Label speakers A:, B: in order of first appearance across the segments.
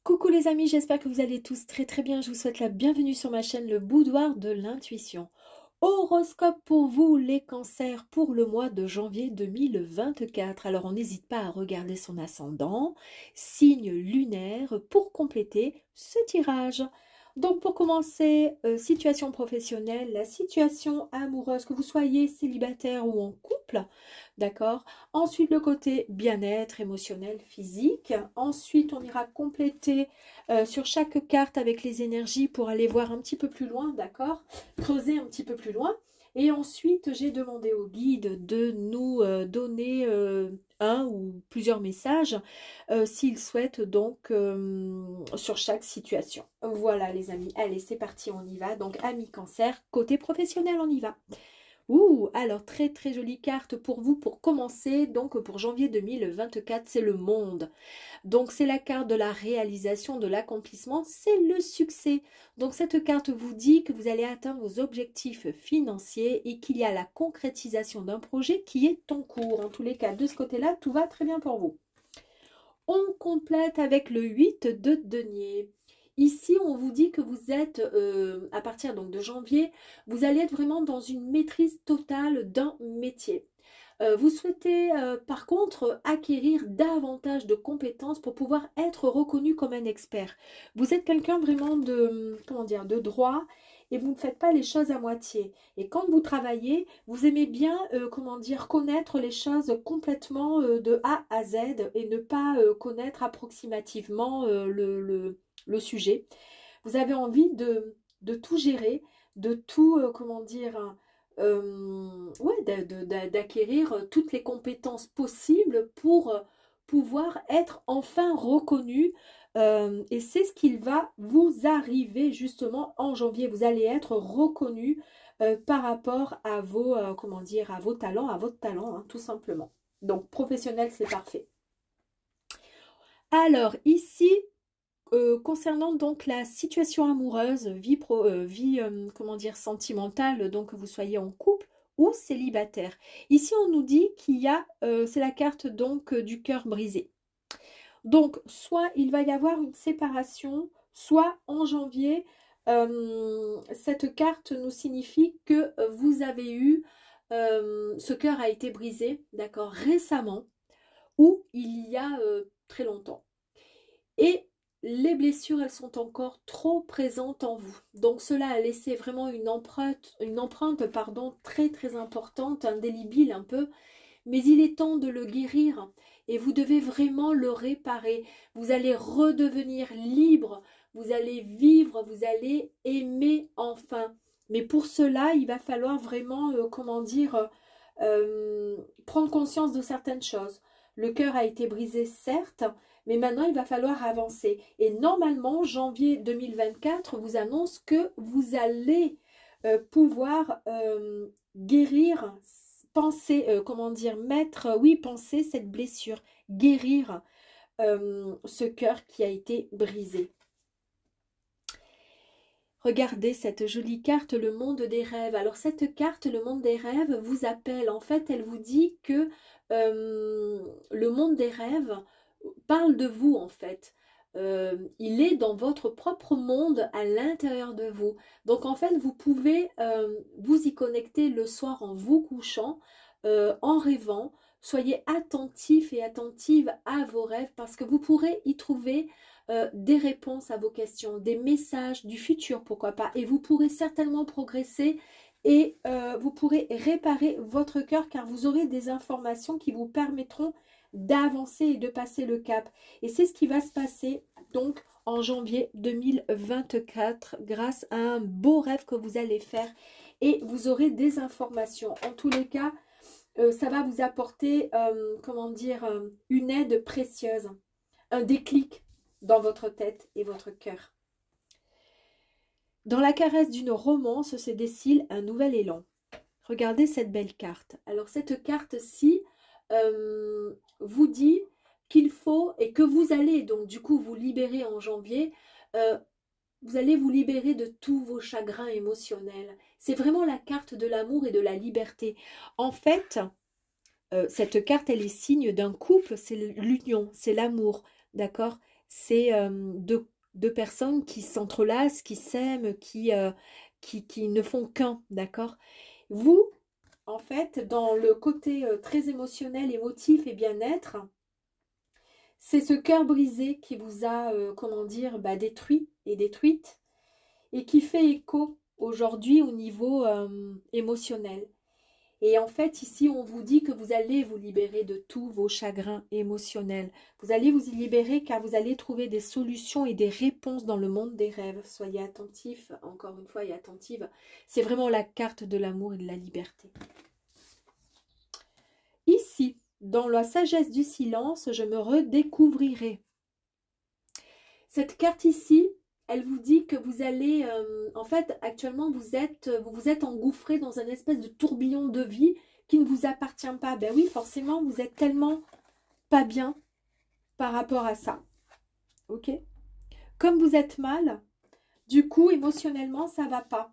A: Coucou les amis, j'espère que vous allez tous très bien. Je vous souhaite la bienvenue sur ma chaîne Le Boudoir de l'Intuition. Horoscope pour vous les cancers pour le mois de janvier 2024. Alors on n'hésite pas à regarder son ascendant, signe lunaire pour compléter ce tirage. Donc pour commencer, situation professionnelle, la situation amoureuse, que vous soyez célibataire ou en couple, d'accord? Ensuite le côté bien-être émotionnel, physique. Ensuite on ira compléter sur chaque carte avec les énergies pour aller voir un petit peu plus loin, d'accord? Creuser un petit peu plus loin. Et ensuite, j'ai demandé au guide de nous donner un ou plusieurs messages s'il souhaite donc sur chaque situation. Voilà les amis, allez c'est parti, on y va. Donc amis cancer, côté professionnel on y va. Ouh, alors très jolie carte pour vous pour commencer. Donc pour janvier 2024, c'est le monde. Donc c'est la carte de la réalisation, de l'accomplissement, c'est le succès. Donc cette carte vous dit que vous allez atteindre vos objectifs financiers et qu'il y a la concrétisation d'un projet qui est en cours. En tous les cas, de ce côté-là, tout va très bien pour vous. On complète avec le 8 de denier. Ici, on vous dit que vous êtes, à partir donc de janvier, vous allez être vraiment dans une maîtrise totale d'un métier. Vous souhaitez par contre acquérir davantage de compétences pour pouvoir être reconnu comme un expert. Vous êtes quelqu'un vraiment de, comment dire, de droit et vous ne faites pas les choses à moitié. Et quand vous travaillez, vous aimez bien, comment dire, connaître les choses complètement de A à Z et ne pas connaître approximativement le sujet. Vous avez envie de tout gérer, de tout, comment dire, ouais, d'acquérir toutes les compétences possibles pour pouvoir être enfin reconnu. Et c'est ce qu'il va vous arriver justement en janvier. Vous allez être reconnu par rapport à vos, comment dire, à vos talents, à votre talent, hein, tout simplement. Donc professionnel, c'est parfait. Alors ici, concernant donc la situation amoureuse, comment dire, sentimentale, donc que vous soyez en couple ou célibataire. Ici, on nous dit qu'il y a, c'est la carte donc du cœur brisé. Donc, soit il va y avoir une séparation, soit en janvier, cette carte nous signifie que vous avez eu, ce cœur a été brisé, d'accord, récemment, ou il y a très longtemps. Et les blessures, elles sont encore trop présentes en vous. Donc cela a laissé vraiment une empreinte pardon, très importante, indélébile un peu. Mais il est temps de le guérir et vous devez vraiment le réparer. Vous allez redevenir libre, vous allez vivre, vous allez aimer enfin. Mais pour cela, il va falloir vraiment, comment dire, prendre conscience de certaines choses. Le cœur a été brisé, certes, mais maintenant, il va falloir avancer. Et normalement, janvier 2024 vous annonce que vous allez pouvoir guérir, penser, comment dire, penser cette blessure, guérir ce cœur qui a été brisé. Regardez cette jolie carte, le monde des rêves. Alors cette carte, le monde des rêves, vous appelle. En fait, elle vous dit que le monde des rêves parle de vous en fait. Il est dans votre propre monde à l'intérieur de vous. Donc en fait, vous pouvez vous y connecter le soir en vous couchant, en rêvant. Soyez attentif et attentive à vos rêves parce que vous pourrez y trouver des réponses à vos questions, des messages du futur, pourquoi pas. Et vous pourrez certainement progresser et vous pourrez réparer votre cœur car vous aurez des informations qui vous permettront d'avancer et de passer le cap. Et c'est ce qui va se passer donc en janvier 2024 grâce à un beau rêve que vous allez faire et vous aurez des informations. En tous les cas, ça va vous apporter, comment dire, une aide précieuse, un déclic dans votre tête et votre cœur. Dans la caresse d'une romance se dessine un nouvel élan. Regardez cette belle carte. Alors cette carte-ci vous dit qu'il faut et que vous allez donc du coup vous libérer en janvier. Vous allez vous libérer de tous vos chagrins émotionnels. C'est vraiment la carte de l'amour et de la liberté. En fait, cette carte, elle est signe d'un couple, c'est l'union, c'est l'amour, d'accord? c'est deux personnes qui s'entrelacent, qui s'aiment, qui ne font qu'un, d'accord? Vous, en fait, dans le côté très émotionnel, émotif et bien-être, c'est ce cœur brisé qui vous a, comment dire, bah, détruit et détruite, et qui fait écho aujourd'hui au niveau émotionnel. Et en fait, ici, on vous dit que vous allez vous libérer de tous vos chagrins émotionnels. Vous allez vous y libérer car vous allez trouver des solutions et des réponses dans le monde des rêves. Soyez attentifs, encore une fois, et attentive. C'est vraiment la carte de l'amour et de la liberté. Ici, dans la sagesse du silence, je me redécouvrirai. Cette carte ici, elle vous dit que vous allez, en fait, actuellement, vous vous êtes engouffré dans un espèce de tourbillon de vie qui ne vous appartient pas. Ben oui, forcément, vous êtes tellement pas bien par rapport à ça. Ok? Comme vous êtes mal, du coup, émotionnellement, ça ne va pas.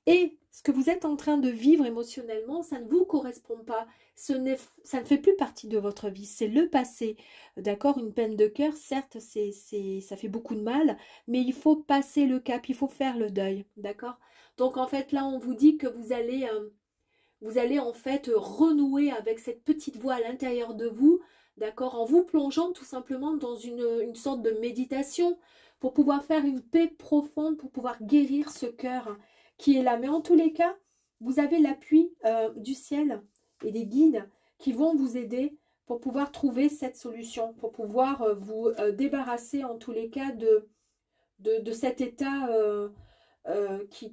A: Et ce que vous êtes en train de vivre émotionnellement, ça ne vous correspond pas. Ça ne fait plus partie de votre vie. C'est le passé. D'accord? Une peine de cœur, certes, ça fait beaucoup de mal, mais il faut passer le cap, il faut faire le deuil. D'accord? Donc, en fait, là, on vous dit que vous allez en fait renouer avec cette petite voix à l'intérieur de vous, d'accord? En vous plongeant tout simplement dans une sorte de méditation pour pouvoir faire une paix profonde, pour pouvoir guérir ce cœur qui est là. Mais en tous les cas, vous avez l'appui du ciel et des guides qui vont vous aider pour pouvoir trouver cette solution, pour pouvoir vous débarrasser en tous les cas de cet état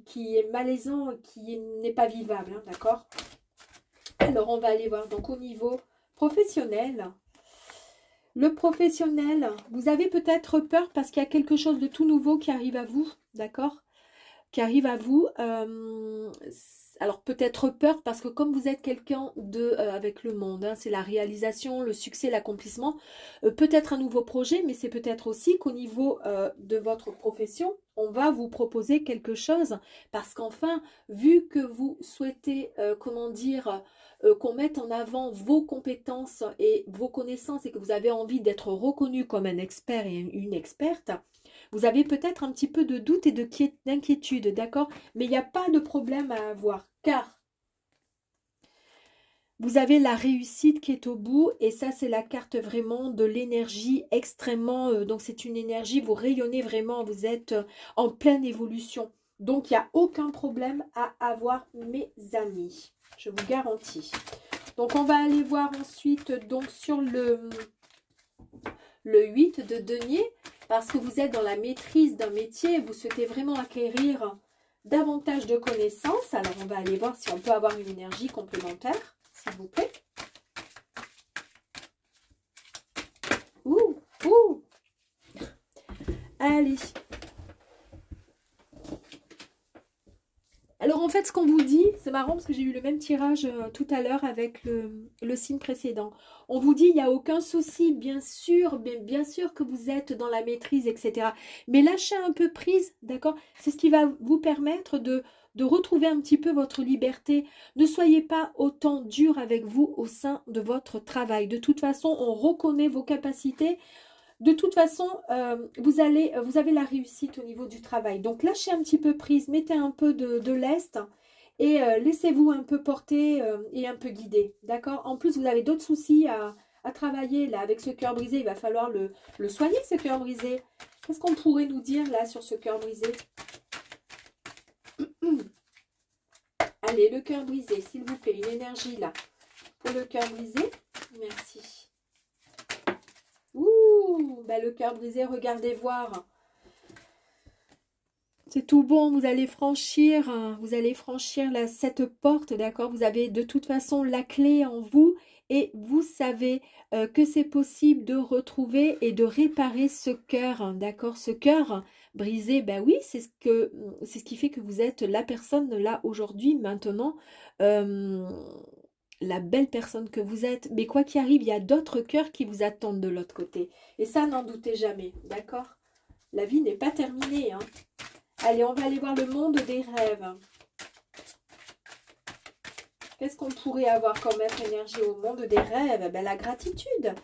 A: qui est malaisant, qui n'est pas vivable, hein, d'accord? Alors, on va aller voir donc au niveau professionnel. Le professionnel, vous avez peut-être peur parce qu'il y a quelque chose de tout nouveau qui arrive à vous, d'accord? Qui arrive à vous. Alors peut-être peur parce que comme vous êtes quelqu'un de avec le monde, hein, c'est la réalisation, le succès, l'accomplissement, peut-être un nouveau projet, mais c'est peut-être aussi qu'au niveau de votre profession, on va vous proposer quelque chose parce qu'enfin, vu que vous souhaitez, comment dire, qu'on mette en avant vos compétences et vos connaissances et que vous avez envie d'être reconnu comme un expert et une experte, vous avez peut-être un petit peu de doute et d'inquiétude, d'accord? Mais il n'y a pas de problème à avoir, car vous avez la réussite qui est au bout, et ça, c'est la carte vraiment de l'énergie extrêmement... donc, c'est une énergie, vous rayonnez vraiment, vous êtes en pleine évolution. Donc, il n'y a aucun problème à avoir, mes amis. Je vous garantis. Donc, on va aller voir ensuite, donc, sur le 8 de denier. Parce que vous êtes dans la maîtrise d'un métier, vous souhaitez vraiment acquérir davantage de connaissances. Alors, on va aller voir si on peut avoir une énergie complémentaire, s'il vous plaît. Ouh, ouh. Allez. Alors, en fait, ce qu'on vous dit, c'est marrant parce que j'ai eu le même tirage tout à l'heure avec le signe précédent. On vous dit, il n'y a aucun souci, bien sûr que vous êtes dans la maîtrise, etc. Mais lâchez un peu prise, d'accord? C'est ce qui va vous permettre de retrouver un petit peu votre liberté. Ne soyez pas autant dur avec vous au sein de votre travail. De toute façon, on reconnaît vos capacités. De toute façon, vous avez la réussite au niveau du travail. Donc, lâchez un petit peu prise, mettez un peu de lest et laissez-vous un peu porter et un peu guider. D'accord? En plus, vous avez d'autres soucis à travailler là avec ce cœur brisé. Il va falloir le soigner, ce cœur brisé. Qu'est-ce qu'on pourrait nous dire là sur ce cœur brisé? Allez, le cœur brisé, s'il vous plaît. Une énergie là pour le cœur brisé. Merci. Ouh, bah le cœur brisé, regardez voir. C'est tout bon, vous allez franchir cette porte, d'accord? Vous avez de toute façon la clé en vous et vous savez que c'est possible de retrouver et de réparer ce cœur, d'accord? Ce cœur brisé, ben oui, c'est ce qui fait que vous êtes la personne là aujourd'hui, maintenant, la belle personne que vous êtes. Mais quoi qu'il arrive, il y a d'autres cœurs qui vous attendent de l'autre côté. Et ça, n'en doutez jamais, d'accord? La vie n'est pas terminée, hein. Allez, on va aller voir le monde des rêves. Qu'est-ce qu'on pourrait avoir comme être énergie au monde des rêves? Ben, la gratitude.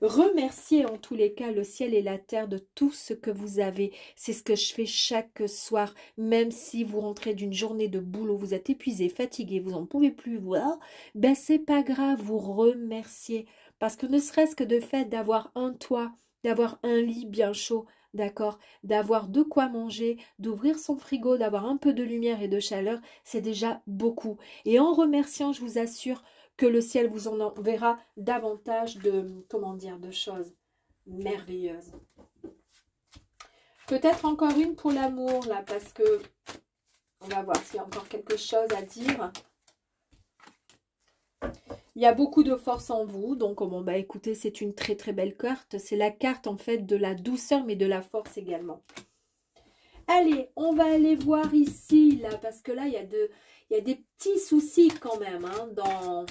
A: Remerciez en tous les cas le ciel et la terre de tout ce que vous avez. C'est ce que je fais chaque soir, même si vous rentrez d'une journée de boulot, vous êtes épuisé, fatigué, vous n'en pouvez plus voir, ben c'est pas grave, vous remerciez. Parce que ne serait-ce que de fait d'avoir un toit, d'avoir un lit bien chaud, d'accord, d'avoir de quoi manger, d'ouvrir son frigo, d'avoir un peu de lumière et de chaleur, c'est déjà beaucoup. Et en remerciant, je vous assure que le ciel vous en enverra davantage de, comment dire, de choses merveilleuses. Peut-être encore une pour l'amour, là, parce que on va voir s'il y a encore quelque chose à dire. Il y a beaucoup de force en vous, donc bon, bah écoutez, c'est une très très belle carte. C'est la carte en fait de la douceur, mais de la force également. Allez, on va aller voir ici, là, parce que là, il y a des petits soucis quand même, hein,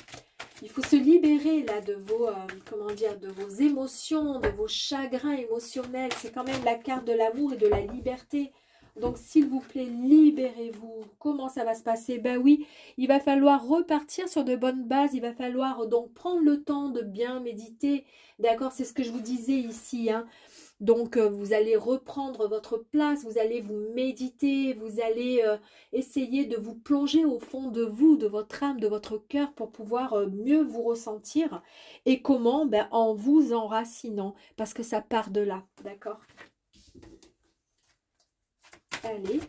A: il faut se libérer, là, de vos, comment dire, de vos émotions, de vos chagrins émotionnels. C'est quand même la carte de l'amour et de la liberté. Donc, s'il vous plaît, libérez-vous. Comment ça va se passer? Ben oui, il va falloir repartir sur de bonnes bases. Il va falloir donc prendre le temps de bien méditer. D'accord? C'est ce que je vous disais ici, hein. Donc, vous allez reprendre votre place, vous allez vous méditer, vous allez essayer de vous plonger au fond de vous, de votre âme, de votre cœur pour pouvoir mieux vous ressentir. Et comment? Ben, en vous enracinant, parce que ça part de là, d'accord? Allez.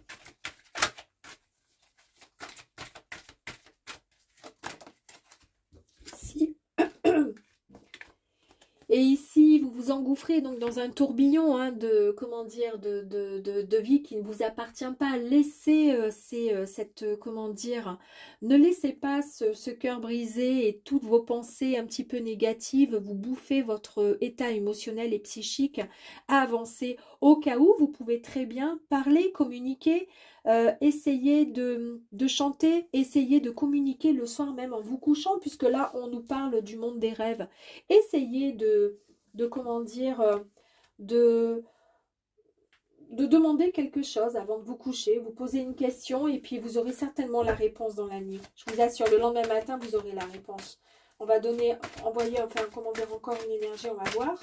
A: Ici. Et ici, vous vous engouffrez donc dans un tourbillon de, comment dire, de vie qui ne vous appartient pas. Laissez comment dire, ne laissez pas ce cœur brisé et toutes vos pensées un petit peu négatives vous bouffer votre état émotionnel et psychique à avancer. Au cas où, vous pouvez très bien parler, communiquer, essayer de chanter, essayer de communiquer le soir même en vous couchant, puisque là, on nous parle du monde des rêves. Essayez de comment dire, de demander quelque chose avant de vous coucher. Vous posez une question et puis vous aurez certainement la réponse dans la nuit. Je vous assure, le lendemain matin, vous aurez la réponse. On va envoyer, enfin, comment dire, encore une énergie, on va voir.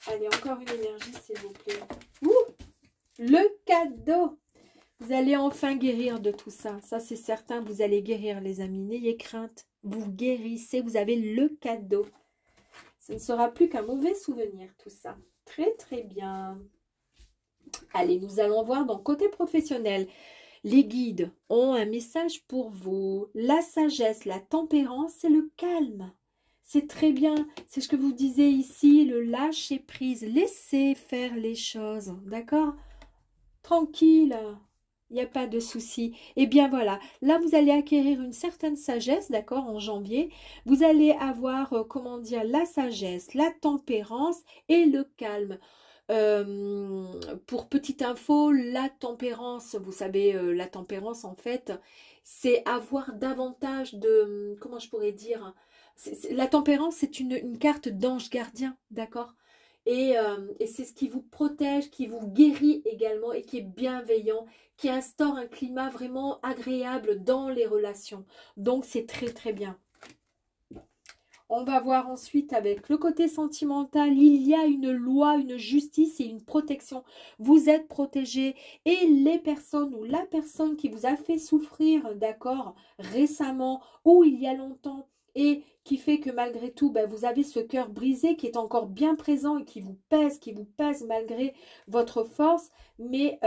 A: Allez, encore une énergie, s'il vous plaît. Ouh, le cadeau! Vous allez enfin guérir de tout ça. Ça, c'est certain, vous allez guérir, les amis. N'ayez crainte. Vous guérissez, vous avez le cadeau. Ce ne sera plus qu'un mauvais souvenir, tout ça. Très, très bien. Allez, nous allons voir donc côté professionnel. Les guides ont un message pour vous. La sagesse, la tempérance et le calme. C'est très bien. C'est ce que vous disiez ici, le lâcher prise. Laissez faire les choses. D'accord? Tranquille. Il n'y a pas de souci. Et bien voilà, là vous allez acquérir une certaine sagesse, d'accord, en janvier. Vous allez avoir, comment dire, la sagesse, la tempérance et le calme. Pour petite info, la tempérance, vous savez, la tempérance en fait, c'est avoir davantage de, comment je pourrais dire, la tempérance c'est une carte d'ange gardien, d'accord? Et c'est ce qui vous protège, qui vous guérit également et qui est bienveillant, qui instaure un climat vraiment agréable dans les relations. Donc, c'est très, très bien. On va voir ensuite avec le côté sentimental, il y a une loi, une justice et une protection. Vous êtes protégé et les personnes ou la personne qui vous a fait souffrir, d'accord, récemment ou il y a longtemps, et qui fait que malgré tout, ben, vous avez ce cœur brisé qui est encore bien présent et qui vous pèse malgré votre force. Mais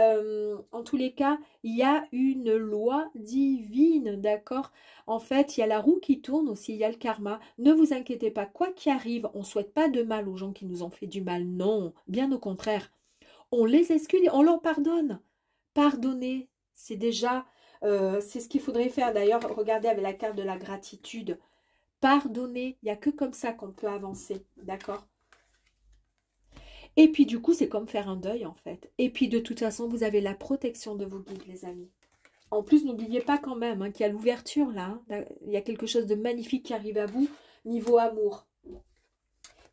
A: en tous les cas, il y a une loi divine, d'accord? En fait, il y a la roue qui tourne aussi, il y a le karma. Ne vous inquiétez pas, quoi qu'il arrive, on ne souhaite pas de mal aux gens qui nous ont fait du mal. Non, bien au contraire. On les excuse et on leur pardonne. Pardonner, c'est déjà, c'est ce qu'il faudrait faire. D'ailleurs, regardez avec la carte de la gratitude. Pardonner, il n'y a que comme ça qu'on peut avancer, d'accord? Et puis du coup, c'est comme faire un deuil en fait. Et puis de toute façon, vous avez la protection de vos guides, les amis. En plus, n'oubliez pas quand même qu'il y a l'ouverture là. Il y a quelque chose de magnifique qui arrive à vous, niveau amour.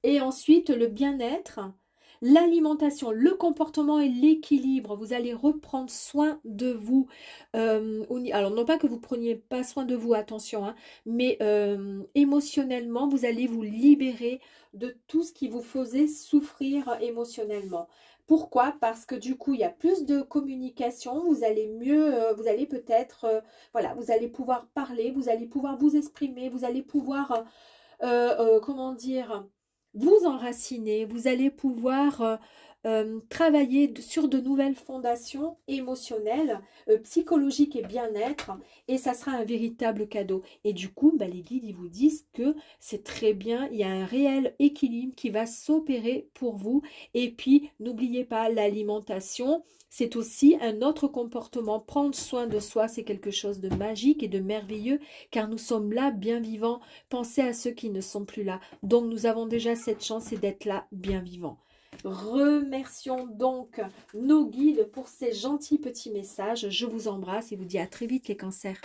A: Et ensuite, le bien-être, l'alimentation, le comportement et l'équilibre. Vous allez reprendre soin de vous. Alors, non pas que vous preniez pas soin de vous, attention, hein, mais émotionnellement, vous allez vous libérer de tout ce qui vous faisait souffrir émotionnellement. Pourquoi? Parce que du coup, il y a plus de communication, vous allez mieux, vous allez peut-être, voilà, vous allez pouvoir parler, vous allez pouvoir vous exprimer, vous allez pouvoir, comment dire, vous enraciner, vous allez pouvoir travailler sur de nouvelles fondations émotionnelles, psychologiques et bien-être, et ça sera un véritable cadeau. Et du coup, bah, les guides, ils vous disent que c'est très bien, il y a un réel équilibre qui va s'opérer pour vous. Et puis, n'oubliez pas, l'alimentation, c'est aussi un autre comportement. Prendre soin de soi, c'est quelque chose de magique et de merveilleux, car nous sommes là, bien vivants. Pensez à ceux qui ne sont plus là. Donc, nous avons déjà cette chance, c'est d'être là, bien vivants. Remercions donc nos guides pour ces gentils petits messages. Je vous embrasse et vous dis à très vite les cancers.